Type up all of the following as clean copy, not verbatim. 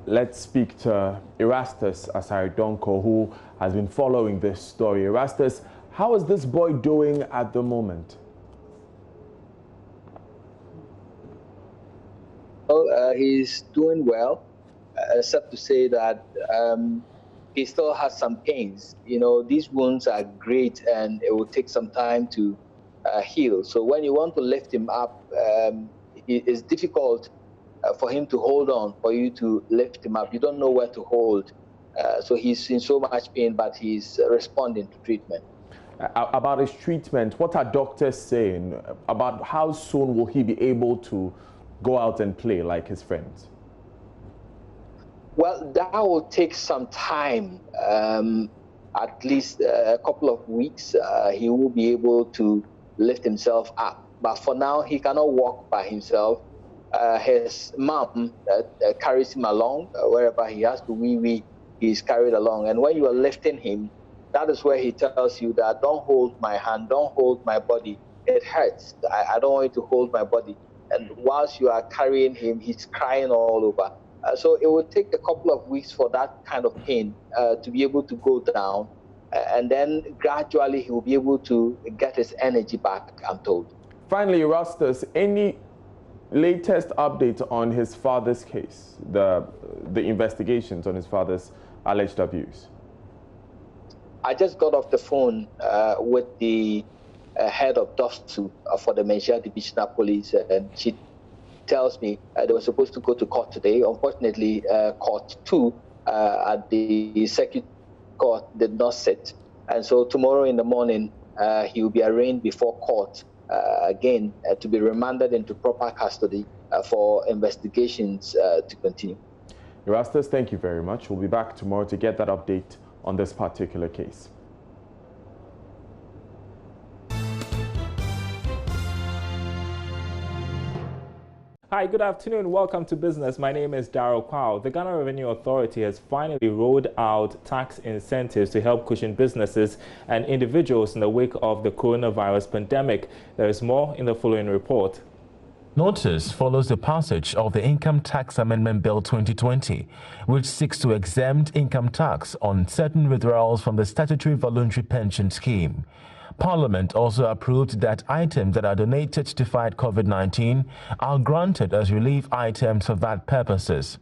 let's speak to Erastus Asaridonko, who has been following this story. Erastus, how is this boy doing at the moment? Well, he's doing well, except to say that he still has some pains. You know, these wounds are great and it will take some time to heal. So when you want to lift him up, it's difficult for him to hold on, for you to lift him up. You don't know where to hold. So he's in so much pain, but he's responding to treatment. About his treatment, what are doctors saying about how soon will he be able to go out and play like his friends? Well, that will take some time, at least a couple of weeks. He will be able to lift himself up. But for now, he cannot walk by himself. His mom carries him along wherever he has to wee, he's carried along. And when you are lifting him, that is where he tells you that don't hold my hand, don't hold my body. It hurts. I don't want you to hold my body. And whilst you are carrying him, he's crying all over. So it will take a couple of weeks for that kind of pain to be able to go down. And then gradually he will be able to get his energy back, I'm told. Finally, Erastus, any latest update on his father's case, the investigations on his father's alleged abuse? I just got off the phone with the head of DOFSU for the Menchia Divisional Police, and she tells me they were supposed to go to court today. Unfortunately, court 2 at the circuit court did not sit. And so tomorrow in the morning, he will be arraigned before court again to be remanded into proper custody for investigations to continue. Erastus, thank you very much. We'll be back tomorrow to get that update on this particular case. Hi, good afternoon. Welcome to Business. My name is Darryl Kwao. The Ghana Revenue Authority has finally rolled out tax incentives to help cushion businesses and individuals in the wake of the coronavirus pandemic. There is more in the following report. Notice follows the passage of the Income Tax Amendment Bill 2020, which seeks to exempt income tax on certain withdrawals from the statutory voluntary pension scheme. Parliament also approved that items that are donated to fight COVID-19 are granted as relief items for that purposes.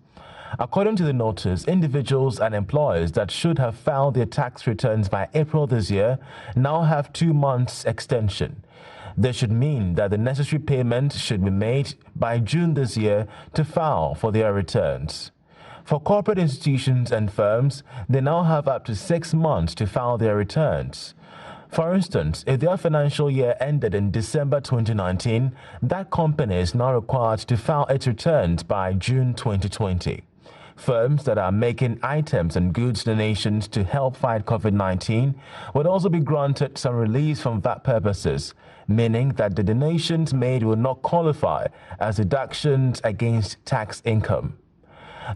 According to the notice, individuals and employers that should have filed their tax returns by April this year now have 2 months extension. This should mean that the necessary payment should be made by June this year to file for their returns. For corporate institutions and firms, they now have up to 6 months to file their returns. For instance, if their financial year ended in December 2019, that company is now required to file its returns by June 2020. Firms that are making items and goods donations to help fight COVID-19 would also be granted some relief from VAT purposes, meaning that the donations made will not qualify as deductions against tax income.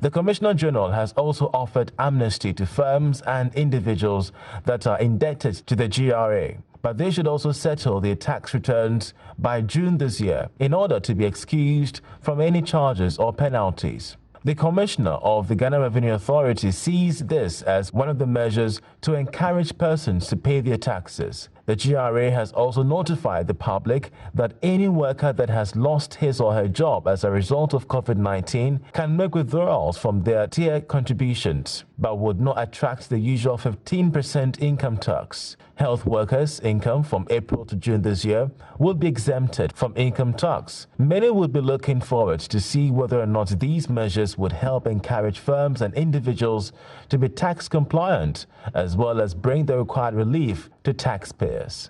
The Commissioner General has also offered amnesty to firms and individuals that are indebted to the GRA, but they should also settle their tax returns by June this year in order to be excused from any charges or penalties. The Commissioner of the Ghana Revenue Authority sees this as one of the measures to encourage persons to pay their taxes. The GRA has also notified the public that any worker that has lost his or her job as a result of COVID-19 can make withdrawals from their tier contributions, but would not attract the usual 15% income tax. Health workers' income from April to June this year will be exempted from income tax. Many would be looking forward to see whether or not these measures would help encourage firms and individuals to be tax compliant, as well as bring the required relief to taxpayers.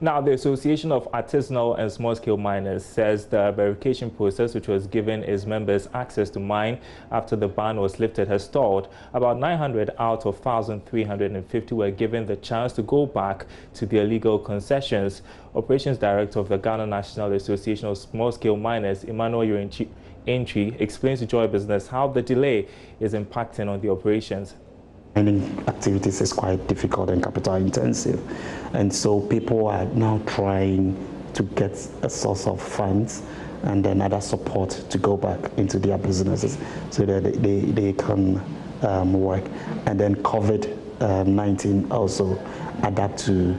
Now, the Association of Artisanal and Small-Scale Miners says the verification process, which was giving its members access to mine after the ban was lifted, has stalled. About 900 out of 1,350 were given the chance to go back to their legal concessions. Operations Director of the Ghana National Association of Small-Scale Miners, Emmanuel Entry, explains to Joy Business how the delay is impacting on the operations. Mining activities is quite difficult and capital intensive, and so people are now trying to get a source of funds and then other support to go back into their businesses so that they can work. And then COVID-19 also adapt to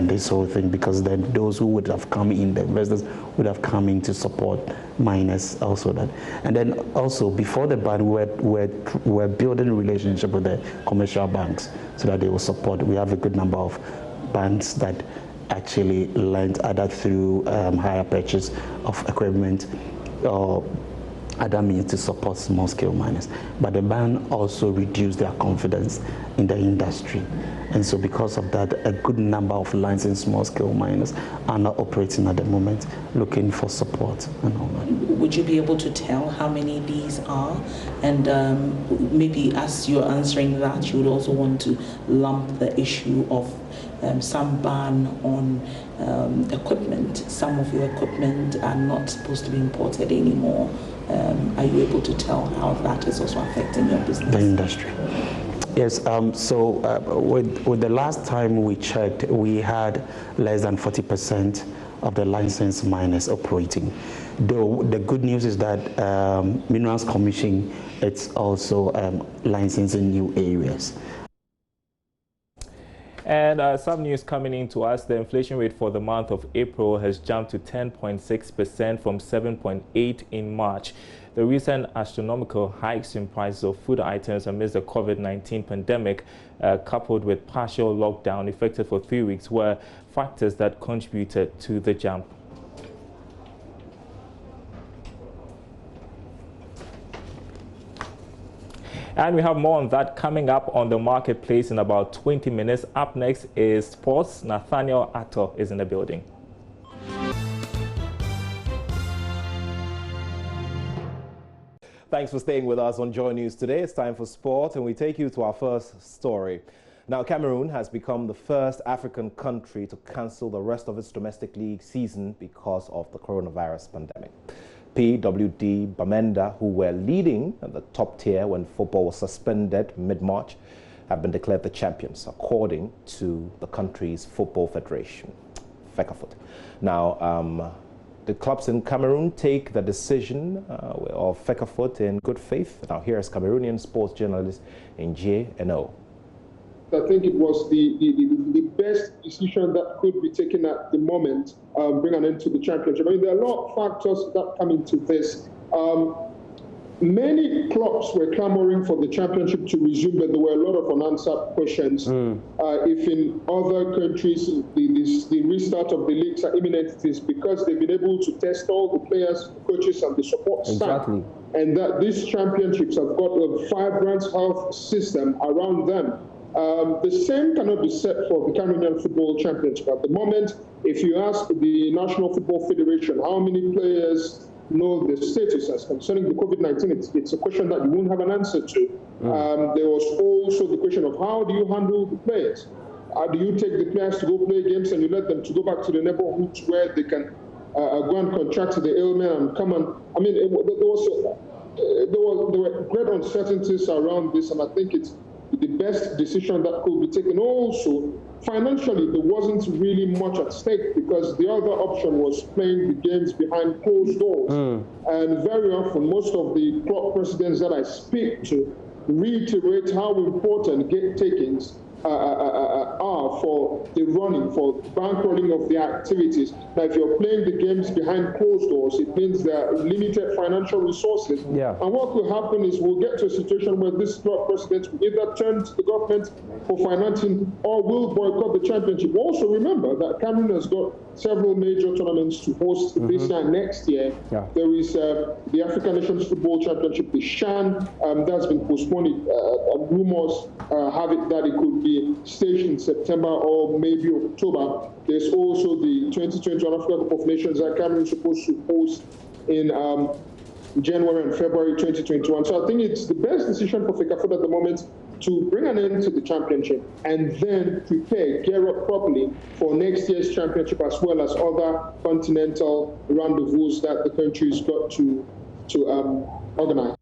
this whole thing, because then those who would have come in, the investors would have come in to support miners also. That, and then also before the ban, we're building a relationship with the commercial banks so that they will support. We have a good number of banks that actually lend either through hire purchase of equipment or other means to support small-scale miners. But the ban also reduced their confidence in the industry. And so because of that, a good number of licensed small-scale miners are not operating at the moment, looking for support and all that. Would you be able to tell how many these are? And maybe as you're answering that, you would also want to lump the issue of some ban on equipment. Some of your equipment are not supposed to be imported anymore. Are you able to tell how that is also affecting your business? The industry. Yes, with the last time we checked, we had less than 40% of the licensed miners operating. Though the good news is that Minerals Commission, it's also licensing new areas. And some news coming in to us, the inflation rate for the month of April has jumped to 10.6% from 7.8% in March. The recent astronomical hikes in prices of food items amidst the COVID-19 pandemic, coupled with partial lockdown effective for 3 weeks, were factors that contributed to the jump. And we have more on that coming up on the marketplace in about 20 minutes. Up next is sports. Nathaniel Atto is in the building. Thanks for staying with us on Joy News today. It's time for sport, and we take you to our first story. Now, Cameroon has become the first African country to cancel the rest of its domestic league season because of the coronavirus pandemic. PWD Bamenda, who were leading at the top tier when football was suspended mid-March, have been declared the champions, according to the country's football federation, FECAFOOT. Now, the clubs in Cameroon take the decision of FECAFOOT in good faith. Now, here is Cameroonian sports journalist in JNO. I think it was the best decision that could be taken at the moment, bring an end to the championship. I mean, there are a lot of factors that come into this. Many clubs were clamoring for the championship to resume, but there were a lot of unanswered questions. If in other countries the restart of the leagues are imminent, it is because they've been able to test all the players, coaches, and the support staff. And that these championships have got a vibrant health system around them. The same cannot be said for the Cameroonian Football Championship. At the moment, if you ask the National Football Federation how many players know the status as concerning the COVID-19, it's a question that you won't have an answer to. There was also the question of how do you handle the players? Do you take the players to go play games and you let them to go back to the neighborhoods where they can go and contract the ailment and come and, I mean, there were great uncertainties around this, and I think it's the best decision that could be taken. Also, financially, there wasn't really much at stake because the other option was playing the games behind closed doors. And very often, most of the club presidents that I speak to reiterate how important gate takings are for the running, for bankrolling of the activities. Now, if you're playing the games behind closed doors, it means there are limited financial resources. And what will happen is we'll get to a situation where this club president will either turn to the government for financing or will boycott the championship. Also remember that Cameroon has got several major tournaments to host this year and next year. There is the African Nations Football Championship, the CHAN, that's been postponed. Rumors have it that it could be staged in September or maybe October. There's also the 2021 Africa Cup of Nations that Cameroon is supposed to host in January and February 2021. So I think it's the best decision for FECAFOOT at the moment to bring an end to the championship and then gear up properly for next year's championship, as well as other continental rendezvous that the country's got to organize.